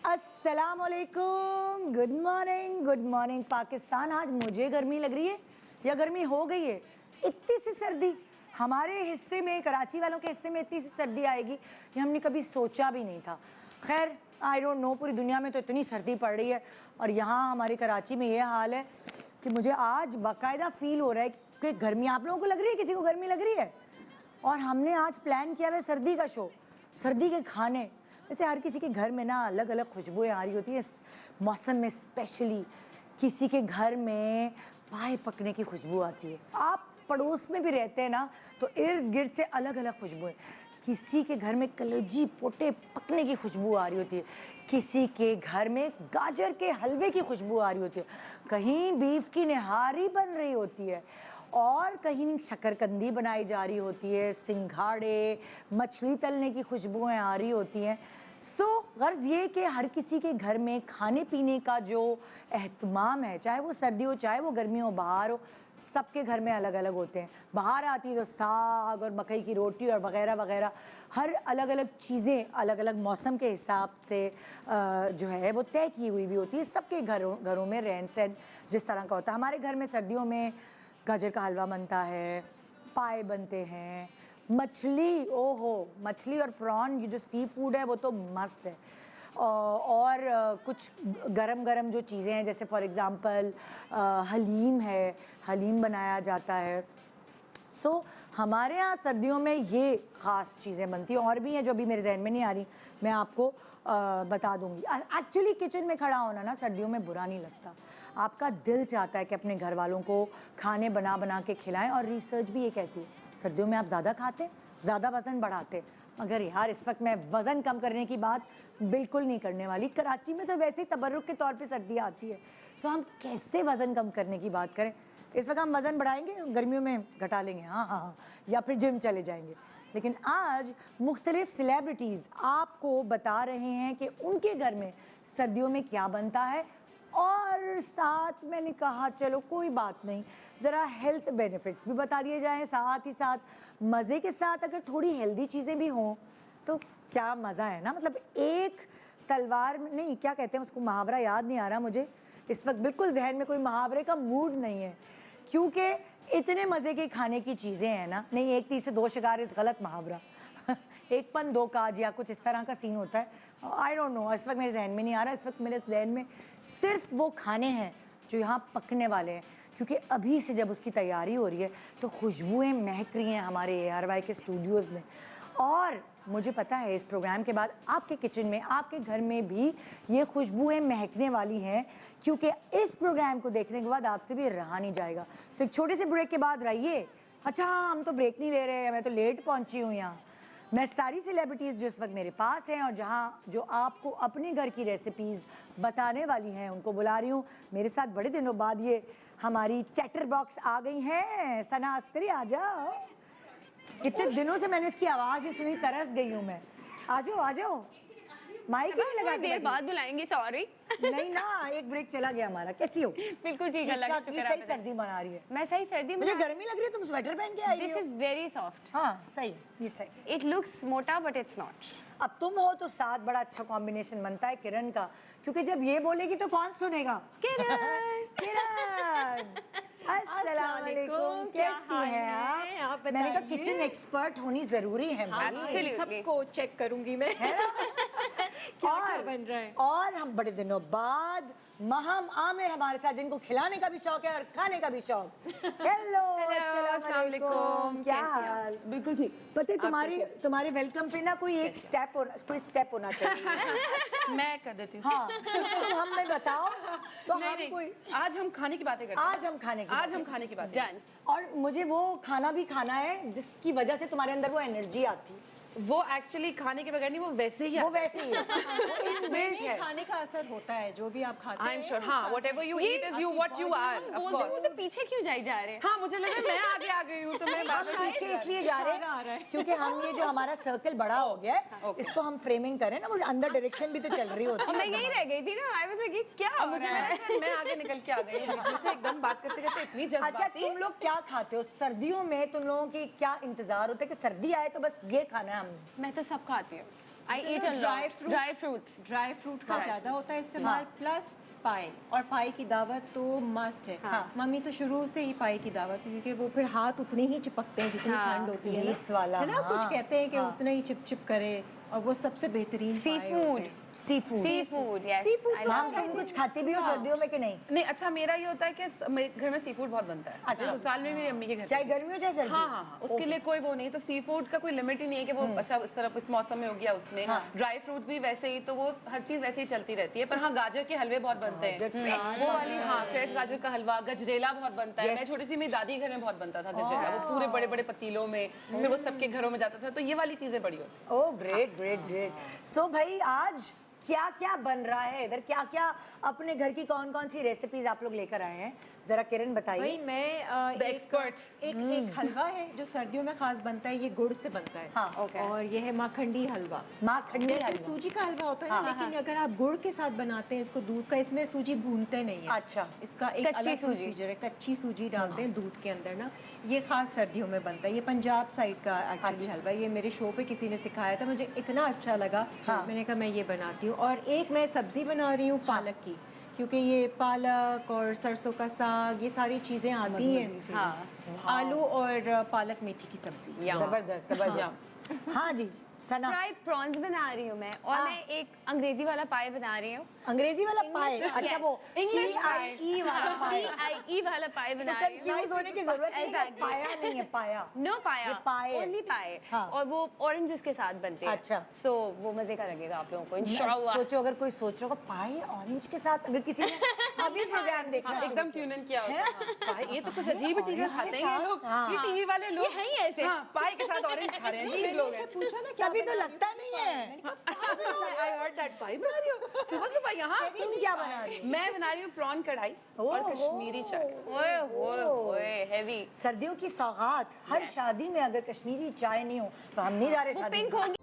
अस्सलामुअलैकुम, good morning Pakistan. आज मुझे गर्मी लग रही है या गर्मी हो गई है? इतनी सी सर्दी हमारे हिस्से में, कराची वालों के हिस्से में इतनी सी सर्दी आएगी ये हमने कभी सोचा भी नहीं था। खैर आई डोंट नो, पूरी दुनिया में तो इतनी सर्दी पड़ रही है और यहाँ हमारी कराची में ये हाल है कि मुझे आज बाकायदा फील हो रहा है कि गर्मी आप लोगों को लग रही है, किसी को गर्मी लग रही है। और हमने आज प्लान किया है सर्दी का शो, सर्दी के खाने। जैसे हर किसी के घर में ना अलग अलग खुशबुएं आ रही होती है इस मौसम में, स्पेशली किसी के घर में पाए पकने की खुशबू आती है। आप पड़ोस में भी रहते हैं ना तो इर्द गिर्द से अलग अलग खुशबुएं। किसी के घर में कलेजी पोटे पकने की खुशबू आ रही होती है, किसी के घर में गाजर के हलवे की खुशबू आ रही होती है, कहीं बीफ की निहारी बन रही होती है और कहीं शकरकंदी बनाई जा रही होती है, सिंघाड़े, मछली तलने की खुशबुएं आ रही होती हैं। गर्ज़ ये कि हर किसी के घर में खाने पीने का जो एहतमाम है, चाहे वो सर्दी हो चाहे वो गर्मी हो, बाहर हो, सबके घर में अलग अलग होते हैं। बाहर आती है तो साग और मकई की रोटी और वगैरह वगैरह, हर अलग अलग चीज़ें अलग अलग मौसम के हिसाब से जो है वो तय की हुई भी होती है। सबके घरों में रहन सहन जिस तरह का होता है। हमारे घर में सर्दियों में गाजर का हलवा बनता है, पाए बनते हैं, मछली, ओहो मछली और प्रॉन, ये जो सी फूड है वो तो मस्ट है। और कुछ गरम गरम जो चीज़ें हैं, जैसे फॉर एग्ज़ाम्पल हलीम है, हलीम बनाया जाता है। हमारे यहाँ सर्दियों में ये ख़ास चीज़ें बनती हैं, और भी हैं जो अभी मेरे जहन में नहीं आ रही, मैं आपको बता दूंगी। एक्चुअली किचन में खड़ा होना ना सर्दियों में बुरा नहीं लगता। आपका दिल चाहता है कि अपने घर वालों को खाने बना बना के खिलाएं, और रिसर्च भी ये कहती है सर्दियों में आप ज़्यादा खाते, ज़्यादा वज़न बढ़ाते। मगर यार इस वक्त मैं वज़न कम करने की बात बिल्कुल नहीं करने वाली। कराची में तो वैसे ही तबर्रुक के तौर पे सर्दी आती है, हम कैसे वज़न कम करने की बात करें। इस वक्त हम वज़न बढ़ाएंगे, गर्मियों में घटा लेंगे, हाँ, या फिर जिम चले जाएंगे। लेकिन आज मुख्तलिफ सेलिब्रिटीज़ आपको बता रहे हैं कि उनके घर में सर्दियों में क्या बनता है, और साथ मैंने कहा चलो कोई बात नहीं, ज़रा हेल्थ बेनिफिट्स भी बता दिए जाएं, साथ ही साथ मज़े के साथ अगर थोड़ी हेल्दी चीज़ें भी हों तो क्या मज़ा है ना। मतलब एक तलवार में नहीं, क्या कहते हैं उसको, मुहावरा याद नहीं आ रहा मुझे इस वक्त, बिल्कुल जहन में कोई मुहावरे का मूड नहीं है, क्योंकि इतने मज़े के खाने की चीज़ें हैं ना। नहीं, एक तीर से दो शिकार, इस गलत मुहावरा एक पन दो काज या कुछ इस तरह का सीन होता है। आई डोंट नो, इस वक्त मेरे जहन में नहीं आ रहा। इस वक्त मेरे जहन में सिर्फ वो खाने हैं जो यहाँ पकने वाले हैं, क्योंकि अभी से जब उसकी तैयारी हो रही है तो खुशबुएं महक रही हैं हमारे ARY के स्टूडियोज़ में। और मुझे पता है इस प्रोग्राम के बाद आपके किचन में, आपके घर में भी ये खुशबुएं महकने वाली हैं, क्योंकि इस प्रोग्राम को देखने के बाद आपसे भी रहा नहीं जाएगा। एक छोटे से ब्रेक के बाद रहिए। अच्छा हम तो ब्रेक नहीं ले रहे, मैं तो लेट पहुंची हूँ यहाँ। मैं सारी सेलिब्रिटीज़ जो इस वक्त मेरे पास हैं और जहाँ जो आपको अपने घर की रेसिपीज़ बताने वाली हैं उनको बुला रही हूँ। मेरे साथ बड़े दिनों बाद ये हमारी चैटर बॉक्स आ गई हैं। सना अस्करी, आ जाओ। कितने दिनों से मैंने इसकी आवाज़ ही सुनी, तरस गई हूँ मैं। आ जाओ आ जाओ, माइक ही नहीं लगा, देर बाद बुलाएंगे, सॉरी। नहीं ना, एक ब्रेक चला गया हमारा। कैसी हो? बिल्कुल ठीक है, अल्लाह का शुक्र है। सही सर्दी मना रही है। मैं सही सर्दी मुझे गर्मी लग रही है, तुम स्वेटर पहन के आई हो। This is very soft. हाँ सही, ये सही। इट लुक्स मोटा बट इट्स नॉट। अब तुम हो तो साथ बड़ा अच्छा कॉम्बिनेशन बनता है किरण का, क्योंकि जब ये बोलेगी तो कौन सुनेगा? किरण। किरण, अस्सलाम वालेकुम, कैसी हैं आप? मैंने कहा किचन एक्सपर्ट होनी जरूरी है। सबको चेक करूंगी मैं, है ना? क्या बन रहा है। और हम बड़े दिनों बाद महम आमिर हमारे साथ, जिनको खिलाने का भी शौक है और खाने का भी शौक। हेलो, अस्सलाम वालेकुम, क्या हाल? बिल्कुल ठीक। पता है तुम्हारे वेलकम पे ना कोई स्टेप होना चाहिए। मैं कर देती हूँ। हाँ, तुम हमें बताओ तो नहीं, हम कोई, आज हम खाने की बातें करते हैं। आज हम खाने की बातें। डन। और मुझे वो खाना भी खाना है जिसकी वजह से तुम्हारे अंदर वो एनर्जी आती है। वो एक्चुअली खाने के बगैर नहीं, वो वैसे ही इनबिल्ट है। खाने का असर होता है जो भी आप खाते हैं। I am sure. हाँ, whatever you eat is you what you are. Of course. तो पीछे क्यों जाई जा रहे हैं? हाँ, मुझे लगा मैं आगे आ गई हूँ तो मैं हम पीछे इसलिए जा रहे हैं क्योंकि हम ये जो हमारा सर्कल बड़ा हो गया है, इसको हम फ्रेमिंग करें ना, वो अंदर डायरेक्शन भी तो चल रही होती है। मैं यही रह गई थी ना, आई वाज लाइक क्या हो मुझे रहा है? लगा मैं आगे निकल के आ गई हूँ बीच में से एकदम बात करते करते इतनी अच्छा, जज्बाती। तुम लोग क्या खाते हो सर्दियों में? तुम लोगों की क्या इंतजार होता है कि सर्दी आए तो बस ये खाना है हमने? मैं तो सब खाती हूँ। I eat a lot. Dry fruits. Dry fruit का ज्यादा होता है इस्तेमाल, प्लस पाए, और पाए की दावत तो मस्ट है। मम्मी तो शुरू से ही पाए की दावत, क्योंकि वो फिर हाथ उतने ही चिपकते हैं जितनी ठंड होती है इस वाला, है ना, कुछ कहते हैं कि उतना ही चिप चिप करे, और वो सबसे बेहतरीन Seafood. Seafood, yes. Seafood I ma'am love तुम कुछ खाती भी हो सर्दियों में कि नहीं? नहीं, अच्छा मेरा ये होता है कि घर में सी फूड बहुत बनता है। अच्छा। ससुराल में मेरी अम्मी के घर चाहे गर्मी हो चाहे सर्दी? हाँ, उसके लिए कोई वो नहीं, तो सी फूड का कोई लिमिट ही नहीं है कि वो अच्छा इस तरह इस मौसम में हो गया उसमें। ड्राई फ्रूट्स भी वैसे ही, तो वो हर चीज वैसे ही चलती रहती है। पर हाँ, गाजर के हलवे बहुत बनते हैं, वो वाली, हाँ, फ्रेश गाजर का हलवा, गजरेला बहुत बनता है। मैं छोटी सी मेरी दादी घर में बहुत बनता था गजरेला, वो पूरे बड़े बड़े पतीलों में, फिर वो सबके घरों में जाता था, तो ये वाली चीजें बड़ी होती ओह ग्रेट ग्रेट ग्रेट। सो भाई आज क्या क्या बन रहा है इधर, क्या क्या अपने घर की कौन कौन सी रेसिपीज आप लोग लेकर आए हैं, जरा किरण बताइए। भाई मैं The expert. एक हलवा है जो सर्दियों में खास बनता है, ये गुड़ से बनता है। हाँ, okay. और ये है माखंडी हलवा। माखंडी जैसे हलवा। सूजी का हलवा होता है ना, लेकिन अगर आप गुड़ के साथ बनाते हैं इसको, दूध का, इसमें सूजी भूनते नहीं है। अच्छा। इसका एक कच्ची अलग सूजी। प्रोसीजर है, कच्ची सूजी डालते हैं दूध के अंदर ना, ये खास सर्दियों में बनता है। ये पंजाब साइड का एक्चुअली हलवा, ये मेरे शो पे किसी ने सिखाया था, मुझे इतना अच्छा लगा, मैंने कहा मैं ये बनाती हूँ। और एक मैं सब्जी बना रही हूँ पालक की, क्योंकि ये पालक और सरसों का साग, ये सारी चीजें आती हैं। हाँ. आलू और पालक मेथी की सब्जी। जबरदस्त जबरदस्त। हाँ जी सना। फ्राइड प्रॉन्स बना रही हूँ मैं, और मैं एक अंग्रेजी वाला पाए बना रही हूँ। अंग्रेजी वाला पाए? अच्छा वो English PIE वाला पाए। PIE वाला पाए तो बना रही हूँ। कंफ्यूज होने की जरूरत नहीं है, Exactly. पाया नहीं है, पाया। नो पाया, ये पाए है। ओनली पाए। हाँ। और वो ऑरेंजेस के साथ बनते हैं। अच्छा। सो वो मजे का लगेगा आप लोगों को इंशाल्लाह। सोचो अगर कोई सोच रहा होगा पाए ऑरेंज के साथ, अगर किसी ने अभी प्रोग्राम देखा है। एकदम ट्यून इन किया होता है। पाए, ये तो कुछ अजीब ही चीजें ऑरेंज के खाते हैं ये लोग, साथ, ये टीवी वाले लोग। ये हैं ही ऐसे। हाँ, पाए के साथ ऑरेंज खा रहे हैं, अजीब लोग हैं। पूछा ना क्या कभी तो बना रही लगता नहीं है। I heard that पाए बना रही हो। सुबह सुबह यहाँ तुम क्या बना रही हो? मैं बना रही हूँ प्रॉन कढ़ाई और ओहो। कश्मीरी चाय। ओए ओए ओए हेवी। सर्दियों की सौगात, हर शादी में अगर कश्मीरी चाय नहीं हो तो हम नहीं जा रहे वो शादी पिंक में। होगी।